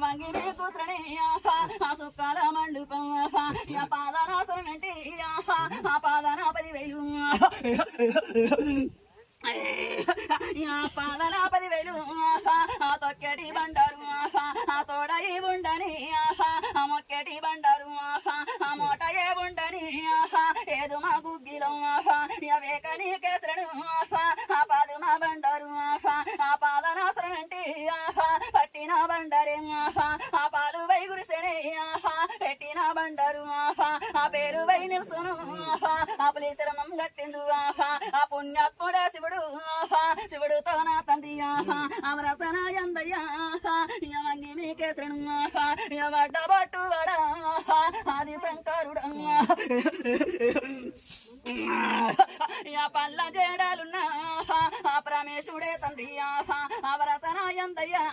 వంగి కూతురని సుఖాల మండుపం పాదనాసురునంటే ఆ పాదన 10,000 పాదన 10,000 తొక్కెటి బండారు తోడయి ఉండని మొక్కెటి బండారు మోటయే ఉండని ఏదు మా గుగ్గిలం వేకని కేసరను పాదు మా బండారు పాదనాసరం అంటే పట్టిన బండారే పాలు వై గురిసెనే పెట్టిన బండారు పేరు వై నిలుసును పులిశ్రమం గట్టిండు పుణ్యాత్ముడే శివుడుతో నా తండ్రి అమరతన ఎందయ్యా వంగి మీకేసరను వడ్డబట్టు వడ ఆది శంకరుడు పల్ల జేడాలున్నా పరమేశుడే తండ్రి అవరతన ఎందయ్యా